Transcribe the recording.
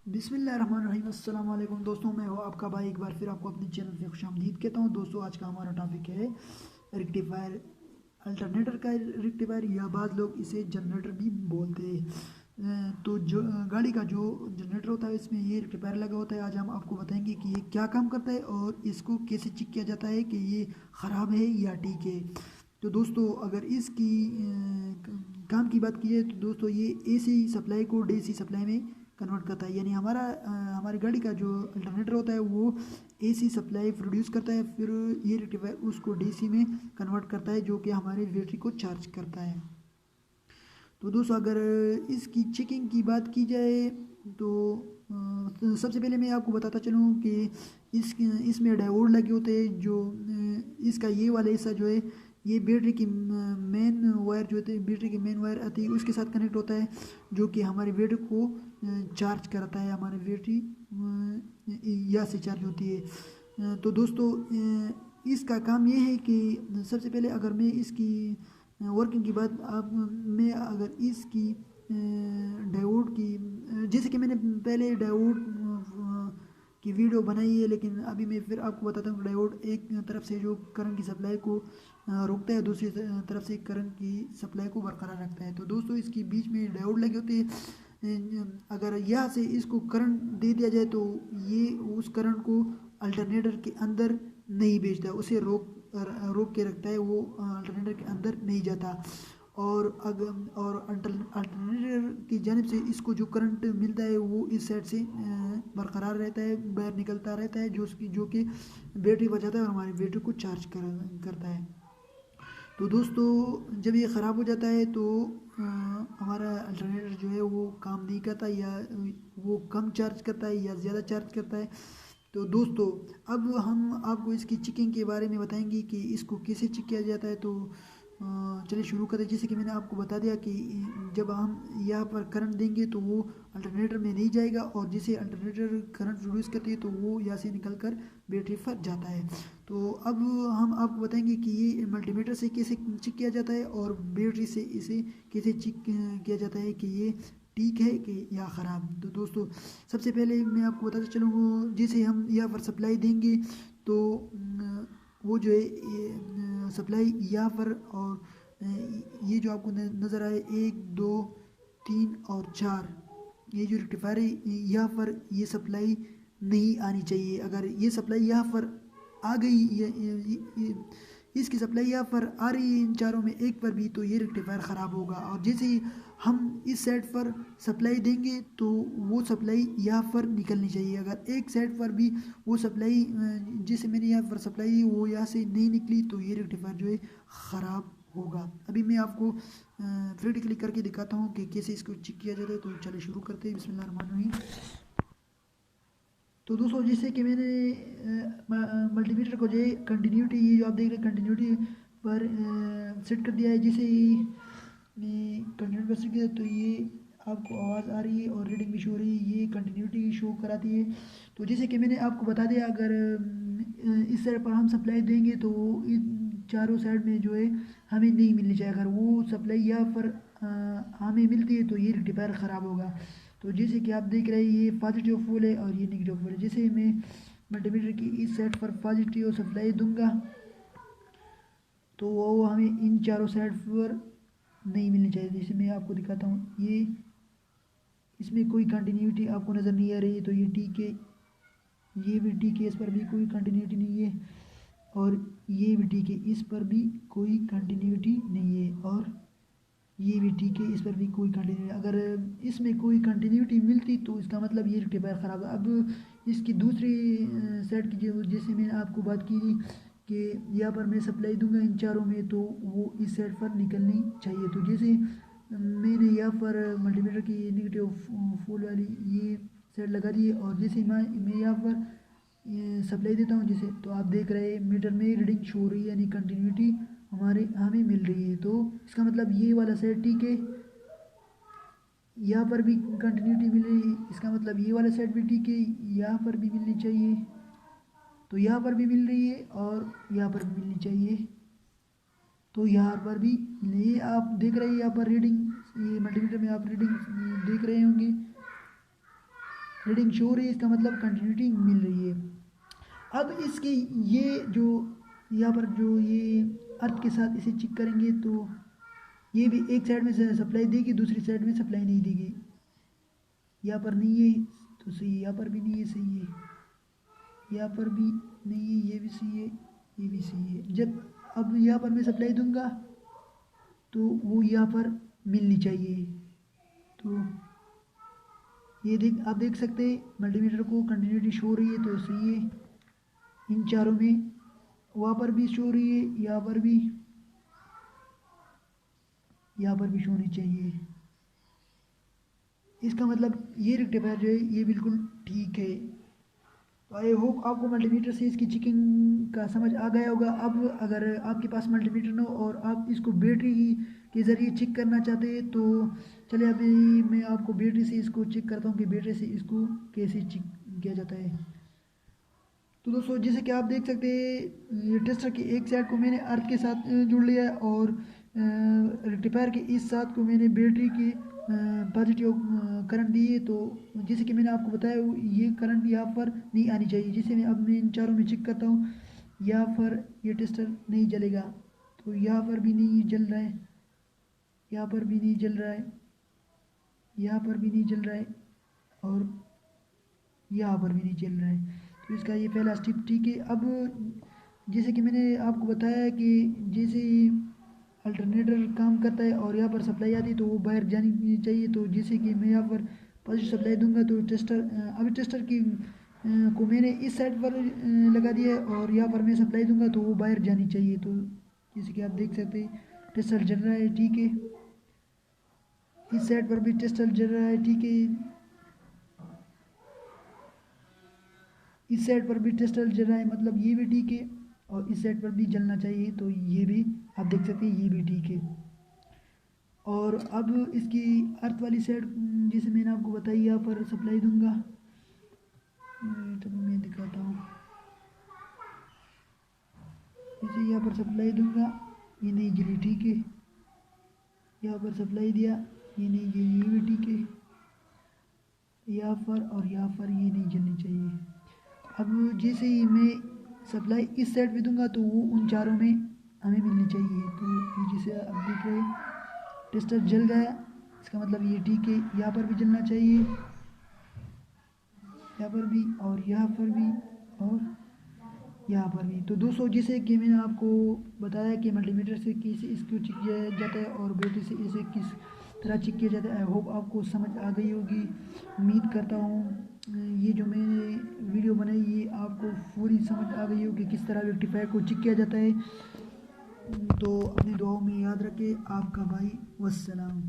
बिस्मिल्लाहिर्रहमानिर्रहीम। अस्सलाम वालेकुम दोस्तों, मैं हूँ आपका भाई। एक बार फिर आपको अपने चैनल पे खुशामदीद कहता हूँ। दोस्तों, आज का हमारा टॉपिक है रेक्टिफायर, अल्टरनेटर का रेक्टिफायर, या बाद लोग इसे जनरेटर भी बोलते हैं। तो जो गाड़ी का जो जनरेटर होता है इसमें ये रेक्टिफायर लगा होता है। आज हम आपको बताएंगे कि ये क्या काम करता है और इसको कैसे चेक किया जाता है कि ये ख़राब है या ठीक है। तो दोस्तों, अगर इसकी काम की बात की जाए तो दोस्तों ये एसी सप्लाई को डीसी सप्लाई में कन्वर्ट करता है। यानी हमारी गाड़ी का जो अल्टरनेटर होता है वो एसी सप्लाई प्रोड्यूस करता है, फिर ये रेक्टिफायर उसको डीसी में कन्वर्ट करता है, जो कि हमारी बैटरी को चार्ज करता है। तो दोस्तों, अगर इसकी चेकिंग की बात की जाए तो सबसे पहले मैं आपको बताता चलूँ कि इसमें डायोड लगे होते हैं। जो इसका ये वाला हिस्सा जो है ये बैटरी की मेन वायर जो होती है, बैटरी की मेन वायर आती है उसके साथ कनेक्ट होता है, जो कि हमारी बैटरी को चार्ज करता है। हमारी बैटरी यहाँ से चार्ज होती है। तो दोस्तों, इसका काम ये है कि सबसे पहले अगर मैं इसकी वर्किंग की बात आप मैं अगर इसकी डायोड की जैसे कि मैंने पहले डायोड की वीडियो बनाई है, लेकिन अभी मैं फिर आपको बताता हूँ। डायोड एक तरफ से जो करंट की सप्लाई को रोकता है, दूसरी तरफ से करंट की सप्लाई को बरकरार रखता है। तो दोस्तों, इसके बीच में डायोड लगे होते हैं। अगर यहाँ से इसको करंट दे दिया जाए तो ये उस करंट को अल्टरनेटर के अंदर नहीं भेजता, उसे रोक के रखता है, वो अल्टरनेटर के अंदर नहीं जाता। और अल्टरनेटर की जानिब से इसको जो करंट मिलता है वो इस साइड से बरकरार रहता है, बाहर निकलता रहता है, जो कि बैटरी बचाता है और हमारी बैटरी को चार्ज करता है। तो दोस्तों, जब ये ख़राब हो जाता है तो हमारा अल्टरनेटर जो है वो काम नहीं करता, या वो कम चार्ज करता है या ज़्यादा चार्ज करता है। तो दोस्तों, अब हम आपको इसकी चेकिंग के बारे में बताएंगे कि इसको कैसे चेक किया जाता है। तो चलिए शुरू करें। जैसे कि मैंने आपको बता दिया कि जब हम यहाँ पर करंट देंगे तो वो अल्टरनेटर में नहीं जाएगा, और जिसे अल्टरनेटर करंट प्रोड्यूस करती है तो वो यहाँ से निकल कर बैटरी पर जाता है। तो अब हम आपको बताएंगे कि ये मल्टीमीटर से कैसे चेक किया जाता है और बैटरी से इसे कैसे चेक किया जाता है कि ये ठीक है कि या ख़राब। तो दोस्तों, सबसे पहले मैं आपको बताता चलूँगा, जैसे हम यहाँ पर सप्लाई देंगे तो वो जो है सप्लाई यहाँ पर, और ये जो आपको नज़र आए 1 2 3 और 4, ये जो रेक्टिफायर है यहाँ पर ये सप्लाई नहीं आनी चाहिए। अगर ये सप्लाई यहाँ पर आ गई, इसकी सप्लाई यहाँ पर आ रही है इन चारों में एक पर भी, तो ये रेक्टिफायर ख़राब होगा। और जैसे ही हम इस साइड पर सप्लाई देंगे तो वो सप्लाई यहाँ पर निकलनी चाहिए। अगर एक साइड पर भी वो सप्लाई जैसे मैंने यहाँ पर सप्लाई दी वो यहाँ से नहीं निकली तो ये रेक्टिफायर जो है ख़राब होगा। अभी मैं आपको प्रैक्टिकली करके दिखाता हूँ कि कैसे इसको चेक किया जाता है। तो चलिए शुरू करते हैं। बिस्मिल्लाहिर्रहमानिर्रहीम। तो दोस्तों, जैसे कि मैंने मल्टीमीटर को जो है कंटिन्यूटी, ये जो आप देख रहे हैं कंटिन्यूटी पर सेट कर दिया है। जैसे ही कंटिन्यूटी पर सेट किया तो ये आपको आवाज़ आ रही है और रीडिंग भी शो हो रही है, ये कंटिन्यूटी शो कराती है। तो जैसे कि मैंने आपको बता दिया, अगर इस साइड पर हम सप्लाई देंगे तो इन चारों साइड में जो है हमें नहीं मिलनी चाहिए। अगर वो सप्लाई यहाँ पर हमें मिलती है तो ये रेक्टिफायर ख़राब होगा। तो जैसे कि आप देख रहे हैं ये पॉजिटिव फुल है और ये नेगेटिव फुल है। जैसे मैं मल्टीमीटर की इस साइड पर पॉजिटिव सप्लाई दूंगा तो वो हमें इन चारों साइड पर नहीं मिलनी चाहिए। जैसे मैं आपको दिखाता हूँ, ये इसमें कोई कंटिन्यूटी आपको नज़र नहीं आ रही है तो ये ठीक है, ये भी ठीक है, इस पर भी कोई कंटिन्यूटी नहीं है, और ये भी ठीक है, इस पर भी कोई कंटिन्यूटी नहीं है, और ये भी ठीक है, इस पर भी कोई कंटिन्यूटी। अगर इसमें कोई कंटिन्यूटी मिलती तो इसका मतलब ये रेक्टिफायर ख़राब है। अब इसकी दूसरी साइड की जो जैसे मैंने आपको बात की थी कि यहाँ पर मैं सप्लाई दूंगा इन चारों में तो वो इस साइड पर निकलनी चाहिए। तो जैसे मैंने यहाँ पर मल्टीमीटर की नेगेटिव फुल वाली ये साइड लगा दी है, और जैसे मैं यहाँ पर सप्लाई देता हूँ जैसे, तो आप देख रहे हैं मीटर में रीडिंग शो हो रही है, यानी कंटिन्यूटी हमें मिल रही है। तो इसका मतलब ये वाला साइड ठीक है, यहाँ पर भी कंटिन्यूटी मिल रही है, इसका मतलब ये वाला साइड भी ठीक है, यहाँ पर भी मिलनी चाहिए, तो यहाँ पर भी मिल रही है और यहाँ पर भी मिलनी चाहिए, तो यहाँ पर भी ये आप देख रहे हैं यहाँ पर रीडिंग, ये मल्टीमीटर में आप रीडिंग देख रहे होंगे। रीडिंग शो हो रही है, इसका मतलब कंटिन्यूटी मिल रही है। अब इसके ये जो यहाँ पर जो ये अर्थ के साथ इसे चेक करेंगे तो ये भी एक साइड में सप्लाई देगी, दूसरी साइड में सप्लाई नहीं देगी। यहाँ पर नहीं है तो सही है, यहाँ पर भी नहीं है सही है, यहाँ पर भी नहीं है, ये भी सही है, ये भी सही है। जब अब यहाँ पर मैं सप्लाई दूंगा तो वो यहाँ पर मिलनी चाहिए। तो ये आप देख सकते हैं मल्टीमीटर को कंटिन्यूटी शो हो रही है तो सही है इन चारों में। वहाँ पर भी शो हो रही है, यहाँ पर भी शो होनी चाहिए। इसका मतलब ये रेक्टिफायर जो है ये बिल्कुल ठीक है। तो आई होप आपको मल्टीमीटर से इसकी चेकिंग का समझ आ गया होगा। अब अगर आपके पास मल्टीमीटर न हो और आप इसको बैटरी के ज़रिए चेक करना चाहते हैं तो चलिए अभी मैं आपको बैटरी से इसको चेक करता हूँ कि बैटरी से इसको कैसे चेक किया जाता है। तो दोस्तों जैसे कि आप देख सकते हैं ये टेस्टर की एक साइड को मैंने अर्थ के साथ जोड़ लिया है और रेक्टिफायर के इस साथ को मैंने बैटरी की पॉजिटिव करंट दी है। तो जैसे कि मैंने आपको बताया ये करंट यहाँ पर नहीं आनी चाहिए। जैसे मैं इन चारों में चेक करता हूँ, यहाँ पर ये टेस्टर नहीं जलेगा, तो यहाँ पर भी नहीं जल रहा है, यहाँ पर भी नहीं जल रहा है, यहाँ पर भी नहीं जल रहा है और यहाँ पर भी नहीं जल रहा है। तो इसका ये पहला स्टेप ठीक है। अब जैसे कि मैंने आपको बताया कि जैसे अल्टरनेटर काम करता है और यहाँ पर सप्लाई आती है तो वो बाहर जानी चाहिए। तो जैसे कि मैं यहाँ पर पॉजिटिव सप्लाई दूंगा तो टेस्टर अभी टेस्टर की को मैंने इस साइड पर लगा दिया है और यहाँ पर मैं सप्लाई दूंगा तो वो बाहर जानी चाहिए। तो जैसे कि आप देख सकते हैं टेस्टर जल रहा है, ठीक है। इस साइड पर भी टेस्टर जल रहा है, ठीक है। इस साइड पर भी टेस्टर जल रहा है, मतलब ये भी ठीक है और इस साइड पर भी जलना चाहिए। तो ये भी आप देख सकते हैं ये भी ठीक है। और अब इसकी अर्थ वाली साइड जैसे मैंने आपको बताई यहाँ पर सप्लाई दूंगा, तो मैं दिखाता हूँ। जैसे यहाँ पर सप्लाई दूंगा ये नहीं जली, ठीक है। यहाँ पर सप्लाई दिया ये नहीं जली, ये भी ठीक है। यहाँ पर और यहाँ पर ये नहीं जलनी चाहिए। अब जैसे ही मैं सप्लाई इस साइड पे दूंगा तो वो उन चारों में हमें मिलनी चाहिए। तो ये जैसे आप देख रहे हैं टेस्टर जल गया, इसका मतलब ये ठीक है। यहाँ पर भी जलना चाहिए, यहाँ पर भी और यहाँ पर भी और यहाँ पर भी। तो दोस्तों जैसे कि मैंने आपको बताया कि मल्टीमीटर से किस इसको चेक किया जाता है और बैटरी से इसे किस तरह चेक किया जाता है। आई होप आपको समझ आ गई होगी। उम्मीद करता हूँ ये जो मैंने वीडियो बनाई ये आपको पूरी समझ आ गई होगी किस तरह रेक्टिफायर को चेक किया जाता है। तो अपनी दुआओं में याद रखें। आपका भाई, वस्सलाम।